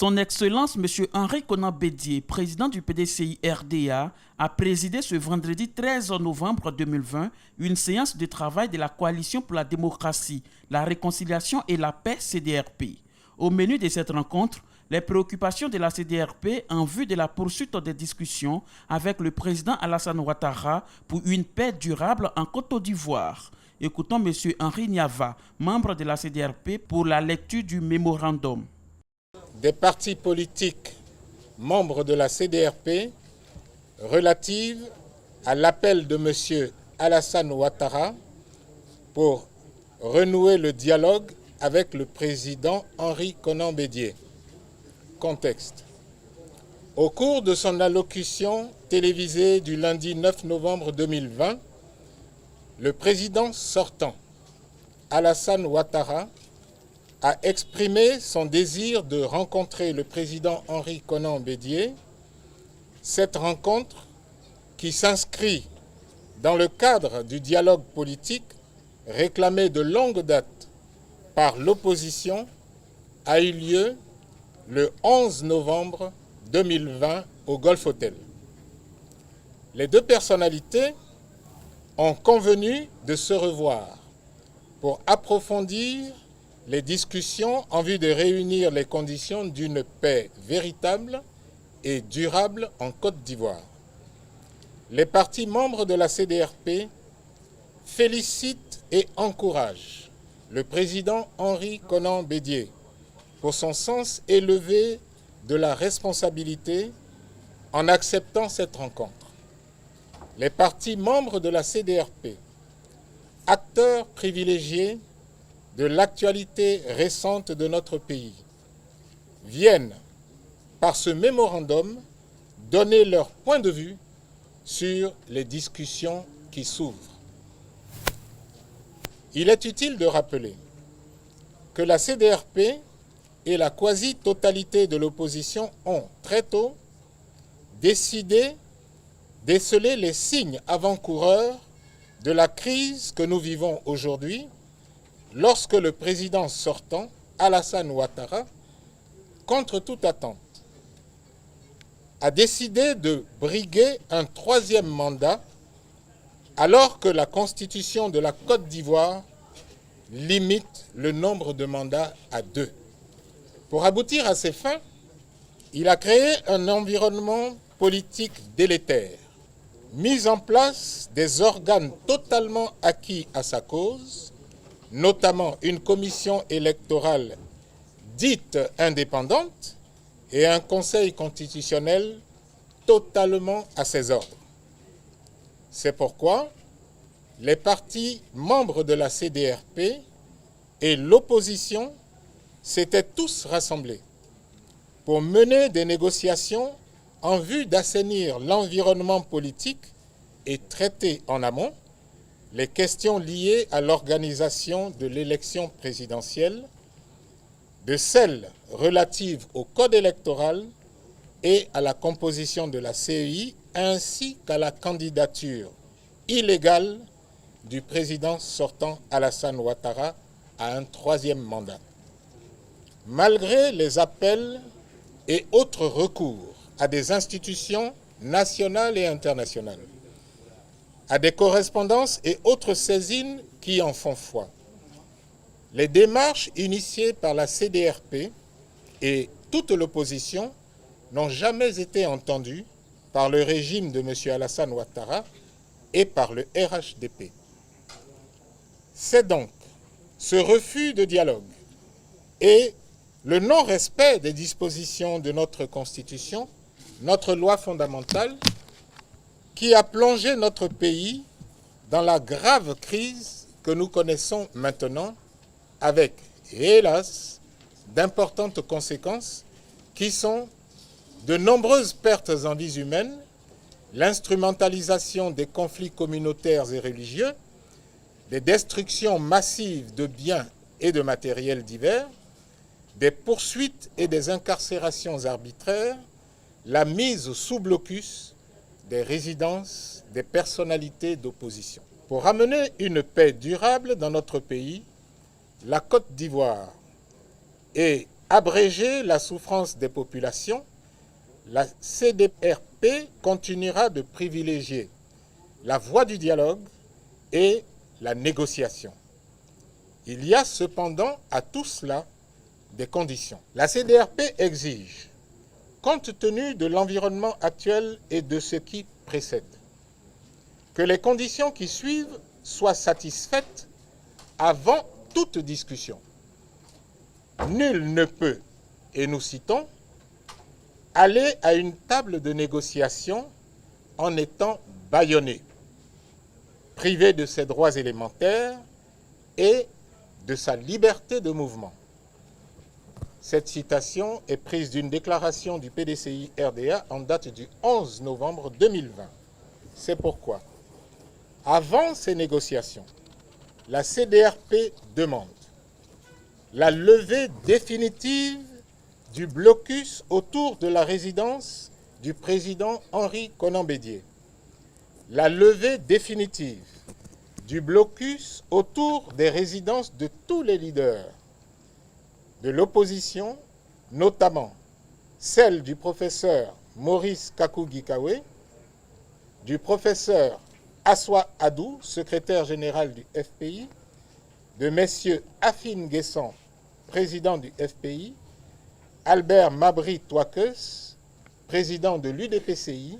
Son Excellence M. Henri Konan Bédié, président du PDCI RDA, a présidé ce vendredi 13 novembre 2020 une séance de travail de la Coalition pour la démocratie, la réconciliation et la paix CDRP. Au menu de cette rencontre, les préoccupations de la CDRP en vue de la poursuite des discussions avec le président Alassane Ouattara pour une paix durable en Côte d'Ivoire. Écoutons M. Henri Niava, membre de la CDRP, pour la lecture du mémorandum. Des partis politiques membres de la CDRP relative à l'appel de M. Alassane Ouattara pour renouer le dialogue avec le président Henri Konan Bédié. Contexte. Au cours de son allocution télévisée du lundi 9 novembre 2020, le président sortant, Alassane Ouattara, a exprimé son désir de rencontrer le président Henri Konan Bédié. Cette rencontre, qui s'inscrit dans le cadre du dialogue politique réclamé de longue date par l'opposition, a eu lieu le 11 novembre 2020 au Golf Hotel. Les deux personnalités ont convenu de se revoir pour approfondir les discussions en vue de réunir les conditions d'une paix véritable et durable en Côte d'Ivoire. Les partis membres de la CDRP félicitent et encouragent le président Henri Konan Bédié pour son sens élevé de la responsabilité en acceptant cette rencontre. Les partis membres de la CDRP, acteurs privilégiés de l'actualité récente de notre pays, viennent, par ce mémorandum, donner leur point de vue sur les discussions qui s'ouvrent. Il est utile de rappeler que la CDRP et la quasi-totalité de l'opposition ont très tôt décidé déceler les signes avant-coureurs de la crise que nous vivons aujourd'hui lorsque le président sortant, Alassane Ouattara, contre toute attente, a décidé de briguer un troisième mandat alors que la Constitution de la Côte d'Ivoire limite le nombre de mandats à 2. Pour aboutir à ces fins, il a créé un environnement politique délétère, mis en place des organes totalement acquis à sa cause, notamment une commission électorale dite indépendante et un conseil constitutionnel totalement à ses ordres. C'est pourquoi les partis membres de la CDRP et l'opposition s'étaient tous rassemblés pour mener des négociations en vue d'assainir l'environnement politique et traiter en amont les questions liées à l'organisation de l'élection présidentielle, de celles relatives au code électoral et à la composition de la CEI, ainsi qu'à la candidature illégale du président sortant Alassane Ouattara à un troisième mandat. Malgré les appels et autres recours à des institutions nationales et internationales, à des correspondances et autres saisines qui en font foi, les démarches initiées par la CDRP et toute l'opposition n'ont jamais été entendues par le régime de M. Alassane Ouattara et par le RHDP. C'est donc ce refus de dialogue et le non-respect des dispositions de notre Constitution, notre loi fondamentale, qui a plongé notre pays dans la grave crise que nous connaissons maintenant avec, hélas, d'importantes conséquences qui sont de nombreuses pertes en vies humaines, l'instrumentalisation des conflits communautaires et religieux, des destructions massives de biens et de matériels divers, des poursuites et des incarcérations arbitraires, la mise sous blocus des résidences des personnalités d'opposition. Pour amener une paix durable dans notre pays, la Côte d'Ivoire et abréger la souffrance des populations, la CDRP continuera de privilégier la voie du dialogue et la négociation. Il y a cependant à tout cela des conditions. La CDRP exige, compte tenu de l'environnement actuel et de ce qui précède, que les conditions qui suivent soient satisfaites avant toute discussion. Nul ne peut, et nous citons, aller à une table de négociation en étant bâillonné, privé de ses droits élémentaires et de sa liberté de mouvement. Cette citation est prise d'une déclaration du PDCI-RDA en date du 11 novembre 2020. C'est pourquoi, avant ces négociations, la CDRP demande la levée définitive du blocus autour de la résidence du président Henri Konan Bédié, la levée définitive du blocus autour des résidences de tous les leaders de l'opposition, notamment celle du professeur Maurice Kakou-Gikawe, du professeur Aswa Adou, secrétaire général du FPI, de messieurs Afin Guessan, président du FPI, Albert Mabri Touakeus, président de l'UDPCI,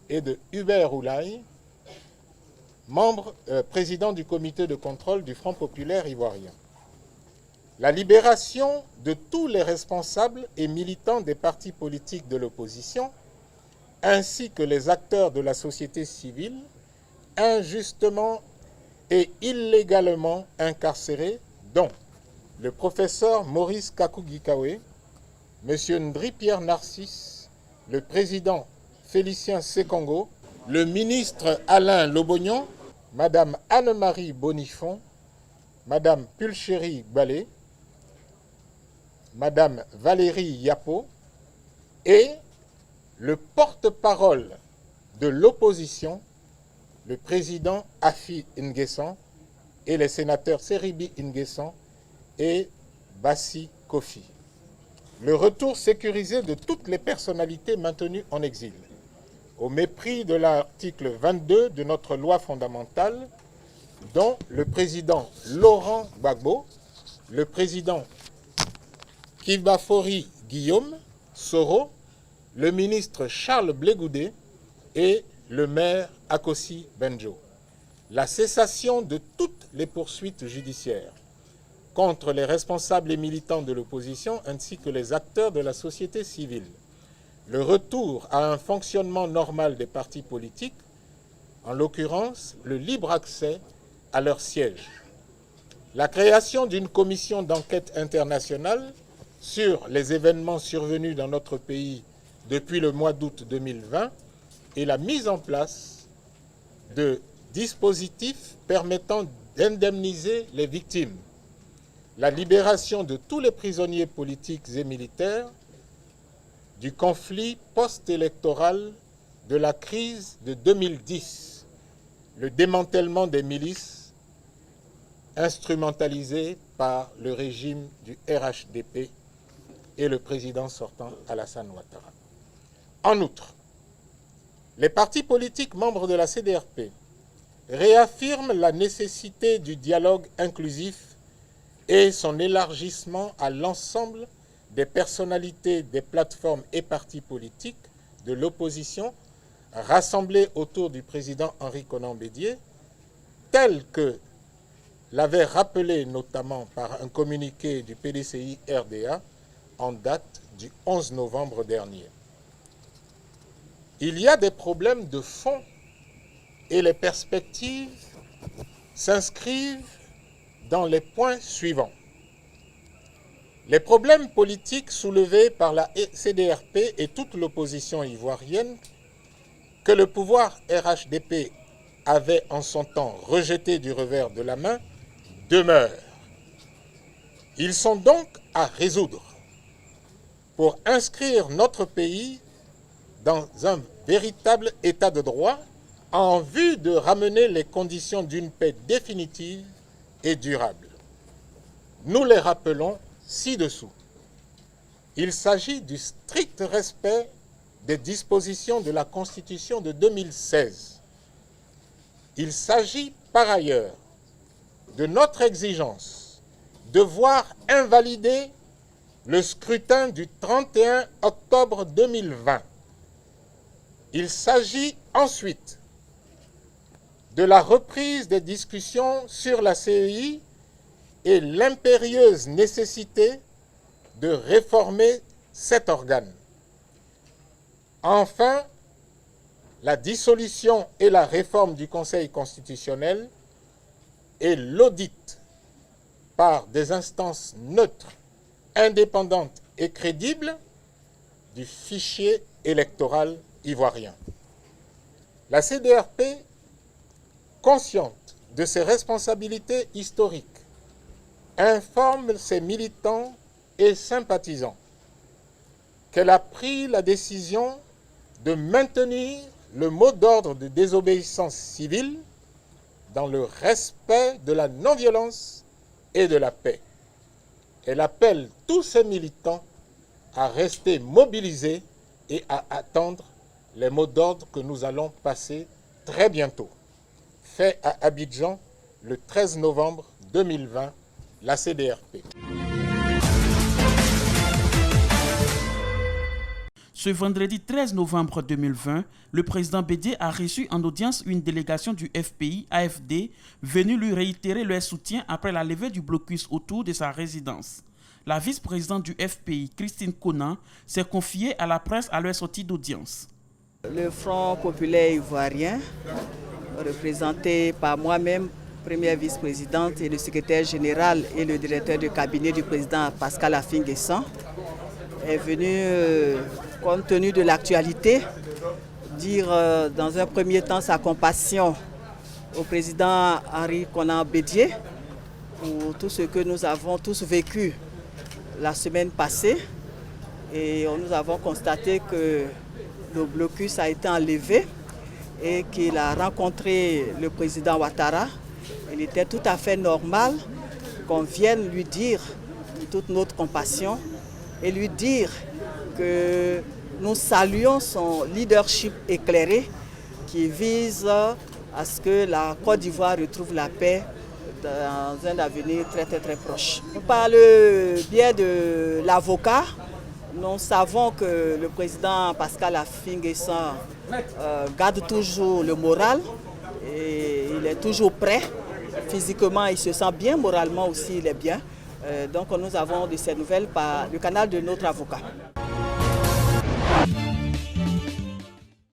et de Hubert Oulaye, président du comité de contrôle du Front populaire ivoirien. La libération de tous les responsables et militants des partis politiques de l'opposition, ainsi que les acteurs de la société civile, injustement et illégalement incarcérés, dont le professeur Maurice Kakou-Gikawe, M. Ndri Pierre Narcisse, le président Félicien Sekongo, le ministre Alain Lobognon, Mme Anne-Marie Bonifon, Mme Pulchérie Balé, Mme Valérie Yapo et le porte-parole de l'opposition, le président Afi Nguessan et les sénateurs Seribi Nguessan et Bassi Kofi. Le retour sécurisé de toutes les personnalités maintenues en exil, au mépris de l'article 22 de notre loi fondamentale, dont le président Laurent Gbagbo, le président Kibafori Guillaume Soro, le ministre Charles Blé-Goudé et le maire Akossi Benjo. La cessation de toutes les poursuites judiciaires contre les responsables et militants de l'opposition ainsi que les acteurs de la société civile. Le retour à un fonctionnement normal des partis politiques, en l'occurrence le libre accès à leur siège. La création d'une commission d'enquête internationale sur les événements survenus dans notre pays depuis le mois d'août 2020 et la mise en place de dispositifs permettant d'indemniser les victimes. La libération de tous les prisonniers politiques et militaires du conflit post-électoral de la crise de 2010, le démantèlement des milices instrumentalisées par le régime du RHDP et le président sortant Alassane Ouattara. En outre, les partis politiques membres de la CDRP réaffirment la nécessité du dialogue inclusif et son élargissement à l'ensemble des personnalités des plateformes et partis politiques de l'opposition rassemblés autour du président Henri Konan Bédié, tel que l'avait rappelé notamment par un communiqué du PDCI-RDA en date du 11 novembre dernier. Il y a des problèmes de fond et les perspectives s'inscrivent dans les points suivants. Les problèmes politiques soulevés par la CDRP et toute l'opposition ivoirienne que le pouvoir RHDP avait en son temps rejeté du revers de la main demeurent. Ils sont donc à résoudre pour inscrire notre pays dans un véritable état de droit en vue de ramener les conditions d'une paix définitive et durable. Nous les rappelons ci-dessous. il s'agit du strict respect des dispositions de la Constitution de 2016. Il s'agit par ailleurs de notre exigence de voir invalider le scrutin du 31 octobre 2020. Il s'agit ensuite de la reprise des discussions sur la CEI et l'impérieuse nécessité de réformer cet organe. Enfin, la dissolution et la réforme du Conseil constitutionnel et l'audit par des instances neutres, indépendantes et crédibles du fichier électoral ivoirien. La CDRP, consciente de ses responsabilités historiques, informe ses militants et sympathisants qu'elle a pris la décision de maintenir le mot d'ordre de désobéissance civile dans le respect de la non-violence et de la paix. Elle appelle tous ses militants à rester mobilisés et à attendre les mots d'ordre que nous allons passer très bientôt. Fait à Abidjan le 13 novembre 2020, la CDRP. Ce vendredi 13 novembre 2020, le président Bédié a reçu en audience une délégation du FPI-AFD venue lui réitérer leur soutien après la levée du blocus autour de sa résidence. La vice-présidente du FPI, Christine Konan, s'est confiée à la presse à leur sortie d'audience. Le Front populaire ivoirien, représenté par moi-même, première vice-présidente, et le secrétaire général et le directeur de cabinet du président Pascal Affi-N'Guessan, est venu, compte tenu de l'actualité, dire dans un premier temps sa compassion au président Henri Konan Bédié pour tout ce que nous avons tous vécu la semaine passée. Et nous avons constaté que le blocus a été enlevé et qu'il a rencontré le président Ouattara. Il était tout à fait normal qu'on vienne lui dire toute notre compassion et lui dire que nous saluons son leadership éclairé qui vise à ce que la Côte d'Ivoire retrouve la paix dans un avenir très proche. Par le biais de l'avocat, nous savons que le président Pascal Affi-N'Guessan garde toujours le moral et il est toujours prêt. Physiquement, il se sent bien, moralement aussi, il est bien. Donc nous avons de ces nouvelles par le canal de notre avocat.